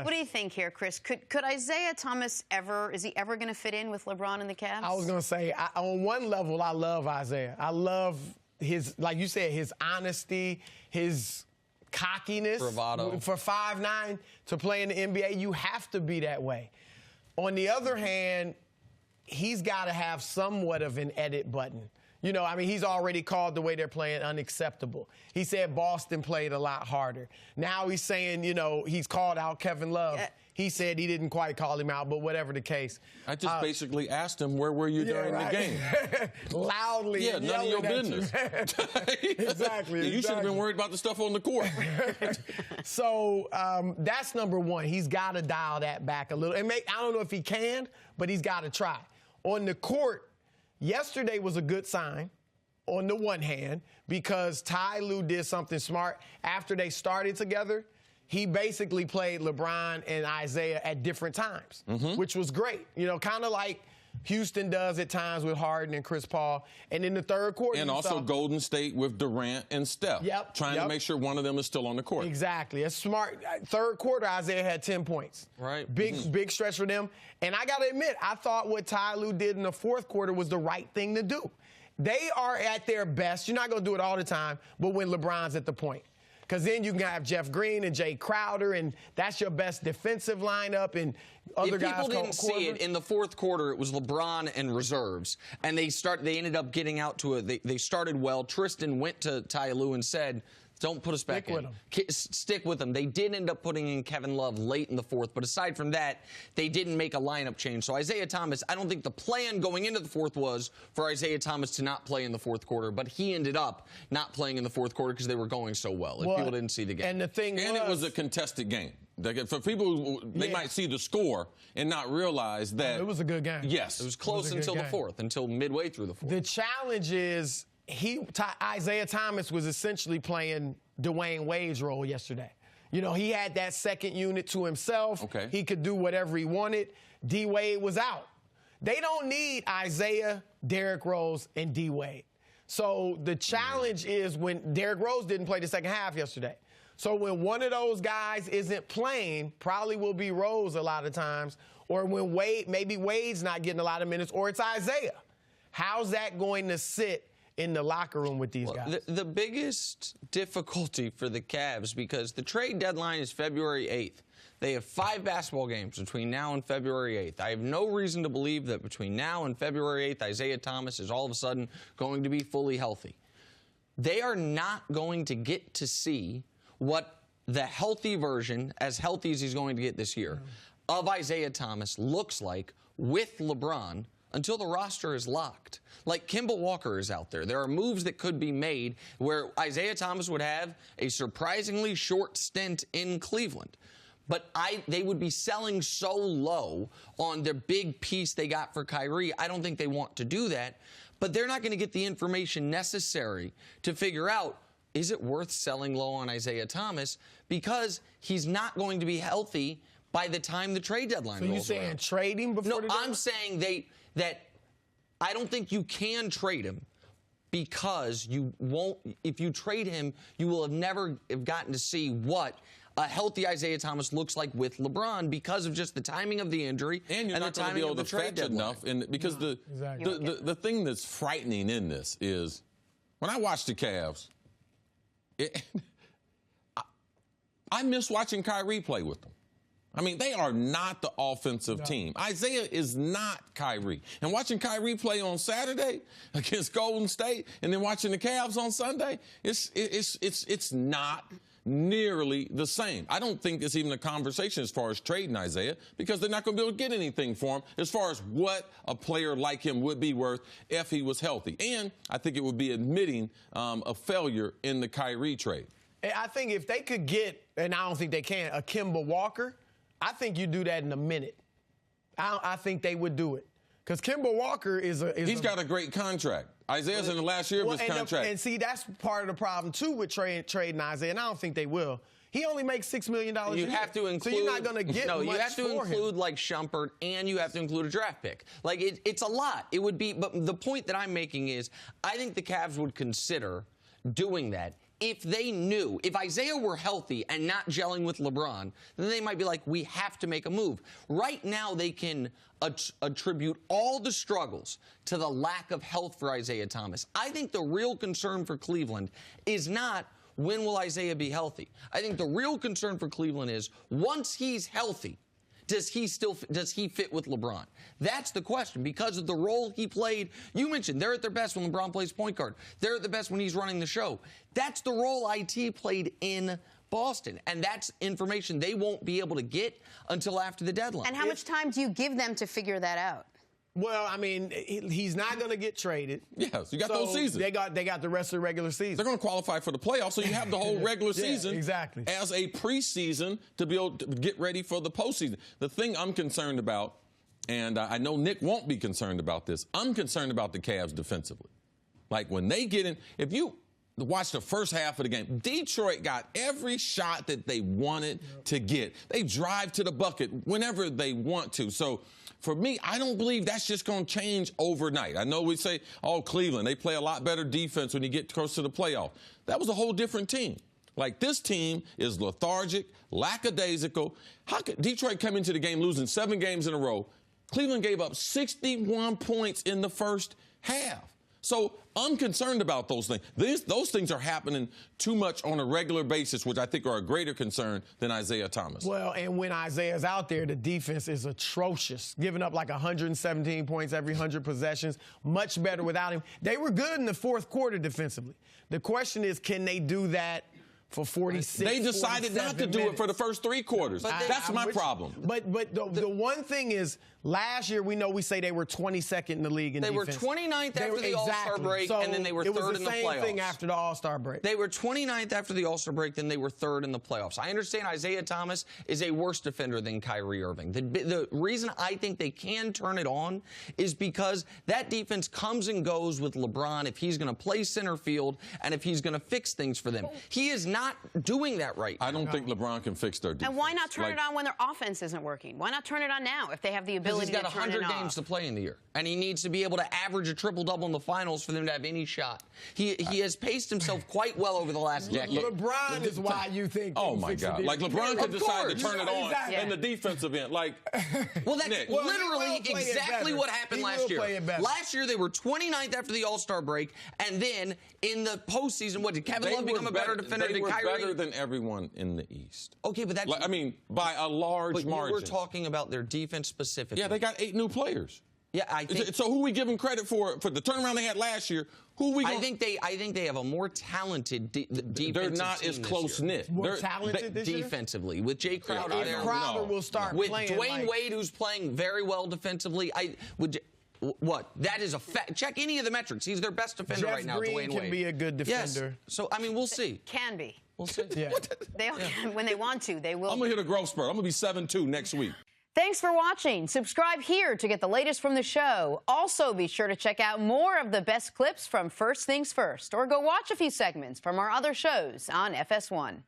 What do you think here, Cris? Could Isaiah Thomas is he ever going to fit in with LeBron and the Cavs? I was going to say, on one level, I love Isaiah. I love his, like you said, his honesty, his cockiness. Bravado. For 5'9" to play in the NBA, you have to be that way. On the other hand, he's got to have somewhat of an edit button. You know, I mean, he's already called the way they're playing unacceptable. He said Boston played a lot harder. Now he's saying, you know, he's called out Kevin Love. He said he didn't quite call him out, but whatever the case. I just basically asked him, where were you during the game? Loudly. Yeah, none of your business. Exactly. You should have been worried about the stuff on the court. So that's number one. He's got to dial that back a little. And I don't know if he can, but he's got to try. On the court, yesterday was a good sign on the one hand because Ty Lue did something smart. After they started together, he basically played LeBron and Isaiah at different times, which was great. You know, kind of like Houston does at times with Harden and Chris Paul. And in the third quarter, and also Golden State with Durant and Steph. Trying to make sure one of them is still on the court. Exactly. It's smart. Third quarter, Isaiah had 10 points. Right. Big stretch for them. And I got to admit, I thought what Ty Lue did in the fourth quarter was the right thing to do. They are at their best. You're not going to do it all the time, but when LeBron's at the point. Because then you can have Jeff Green and Jay Crowder, and that's your best defensive lineup, and other guys. If people didn't see it, in the fourth quarter, it was LeBron and reserves. And they ended up getting out to it. They started well. Tristan went to Ty Lue and said, don't put us back in. Stick with them. They did end up putting in Kevin Love late in the fourth, but aside from that, they didn't make a lineup change. So Isaiah Thomas, I don't think the plan going into the fourth was for Isaiah Thomas to not play in the fourth quarter, but he ended up not playing in the fourth quarter because they were going so well. If people didn't see the game. And the thing it was a contested game. For people, they might see the score and not realize that. It was a good game. Yes. It was close until the fourth, until midway through the fourth. The challenge is Isaiah Thomas was essentially playing Dwayne Wade's role yesterday. You know, he had that second unit to himself. He could do whatever he wanted. D. Wade was out. They don't need Isaiah, Derrick Rose, and D. Wade. So the challenge is when Derrick Rose didn't play the second half yesterday. So when one of those guys isn't playing, probably will be Rose a lot of times, or when maybe Wade's not getting a lot of minutes, or it's Isaiah. How's that going to sit in the locker room with these guys? The biggest difficulty for the Cavs, because the trade deadline is February 8th. They have 5 basketball games between now and February 8th. I have no reason to believe that between now and February 8th, Isaiah Thomas is all of a sudden going to be fully healthy. They are not going to get to see what the healthy version, as healthy as he's going to get this year, of Isaiah Thomas looks like with LeBron until the roster is locked. Like Kemba Walker is out there. There are moves that could be made where Isaiah Thomas would have a surprisingly short stint in Cleveland. But they would be selling so low on their big piece they got for Kyrie. I don't think they want to do that. But they're not going to get the information necessary to figure out, is it worth selling low on Isaiah Thomas? Because he's not going to be healthy by the time the trade deadline rolls around. So you're saying trade him before the deadline? I'm saying that I don't think you can trade him, because you won't. If you trade him, you will have never gotten to see what a healthy Isaiah Thomas looks like with LeBron, because of just the timing of the injury and you're not going to be able to fetch enough. Because the thing that's frightening in this is when I watch the Cavs, I miss watching Kyrie play with them. I mean, they are not the offensive team. Isaiah is not Kyrie. And watching Kyrie play on Saturday against Golden State and then watching the Cavs on Sunday, it's not nearly the same. I don't think it's even a conversation as far as trading Isaiah, because they're not going to be able to get anything for him as far as what a player like him would be worth if he was healthy. And I think it would be admitting a failure in the Kyrie trade. I think if they could get, and I don't think they can, a Kemba Walker, I think you do that in a minute. I think they would do it. Because Kemba Walker he's got a great contract. Isaiah's in the last year of his contract. And see, that's part of the problem, too, with trading Isaiah, and I don't think they will. He only makes $6 million a year. You have to include, so you're not going to get much you have to for include him. like Shumpert, and you have to include a draft pick. Like, it's a lot. It would be, but the point that I'm making is, I think the Cavs would consider doing that if they knew, if Isaiah were healthy and not gelling with LeBron, then they might be like, we have to make a move. Right now, they can attribute all the struggles to the lack of health for Isaiah Thomas. I think the real concern for Cleveland is not when will Isaiah be healthy. I think the real concern for Cleveland is once he's healthy, does he fit with LeBron? That's the question because of the role he played. You mentioned they're at their best when LeBron plays point guard. They're at the best when he's running the show. That's the role IT played in Boston, and that's information they won't be able to get until after the deadline. And how much time do you give them to figure that out? Well, I mean, he's not going to get traded. Yes, you got those seasons. They got the rest of the regular season. They're going to qualify for the playoffs, so you have the whole regular season exactly as a preseason to be able to get ready for the postseason. The thing I'm concerned about, and I know Nick won't be concerned about this, I'm concerned about the Cavs defensively. Like when they get in, if you watch the first half of the game, Detroit got every shot that they wanted to get. They drive to the bucket whenever they want to. So for me, I don't believe that's just going to change overnight. I know we say, oh, Cleveland, they play a lot better defense when you get close to the playoff. That was a whole different team. Like, this team is lethargic, lackadaisical. How could Detroit come into the game losing 7 games in a row? Cleveland gave up 61 points in the first half. So I'm concerned about those things. Those things are happening too much on a regular basis, which I think are a greater concern than Isaiah Thomas. Well, and when Isaiah's out there, the defense is atrocious, giving up like 117 points every 100 possessions. Much better without him. They were good in the fourth quarter defensively. The question is, can they do that for 46, They decided not to do it for the first 3 quarters. That's my problem. But the one thing is, last year we say they were 22nd in the league in defense. They were 29th after the All-Star break, and then they were 3rd in the playoffs. It was the same thing after the All-Star break. They were 29th after the All-Star break, then they were 3rd in the playoffs. I understand Isaiah Thomas is a worse defender than Kyrie Irving. The reason I think they can turn it on is because that defense comes and goes with LeBron if he's going to play center field and if he's going to fix things for them. He is not doing that right now. I don't think LeBron can fix their defense. And why not turn it on when their offense isn't working? Why not turn it on now if they have the ability to turn it off? He's got 100 games to play in the year, and he needs to be able to average a triple-double in the finals for them to have any shot. He has paced himself quite well over the last decade. LeBron is why you think. Oh, my God. Like, LeBron could decide to turn it on in the defensive end. Like, well, that's Nick. literally exactly what happened last year. Last year, they were 29th after the All-Star break, and then in the postseason, what, did Kevin Love become a better defender than Kyrie? They were better than everyone in the East. Okay, but that's... I mean, by a large margin. But we're talking about their defense specifically. Yeah, they got 8 new players. Yeah, I think... So who we give them credit for the turnaround they had last year? Who we? I think they have a more talented defensive They're not as close-knit. More talented this year? Defensively. With Jay Crowder there. Crowder will start with playing Dwayne Wade, who's playing very well defensively. What? That is a fact. Check any of the metrics. He's their best defender right now, Dwayne Wade. Jeff Green can be a good defender. Yes. So, I mean, we'll see. Can be. We'll see. Yeah. When they want to, they will. I'm going to hit a growth spurt. I'm going to be 7'2" next week. Thanks for watching. Subscribe here to get the latest from the show. Also, be sure to check out more of the best clips from First Things First, or go watch a few segments from our other shows on FS1.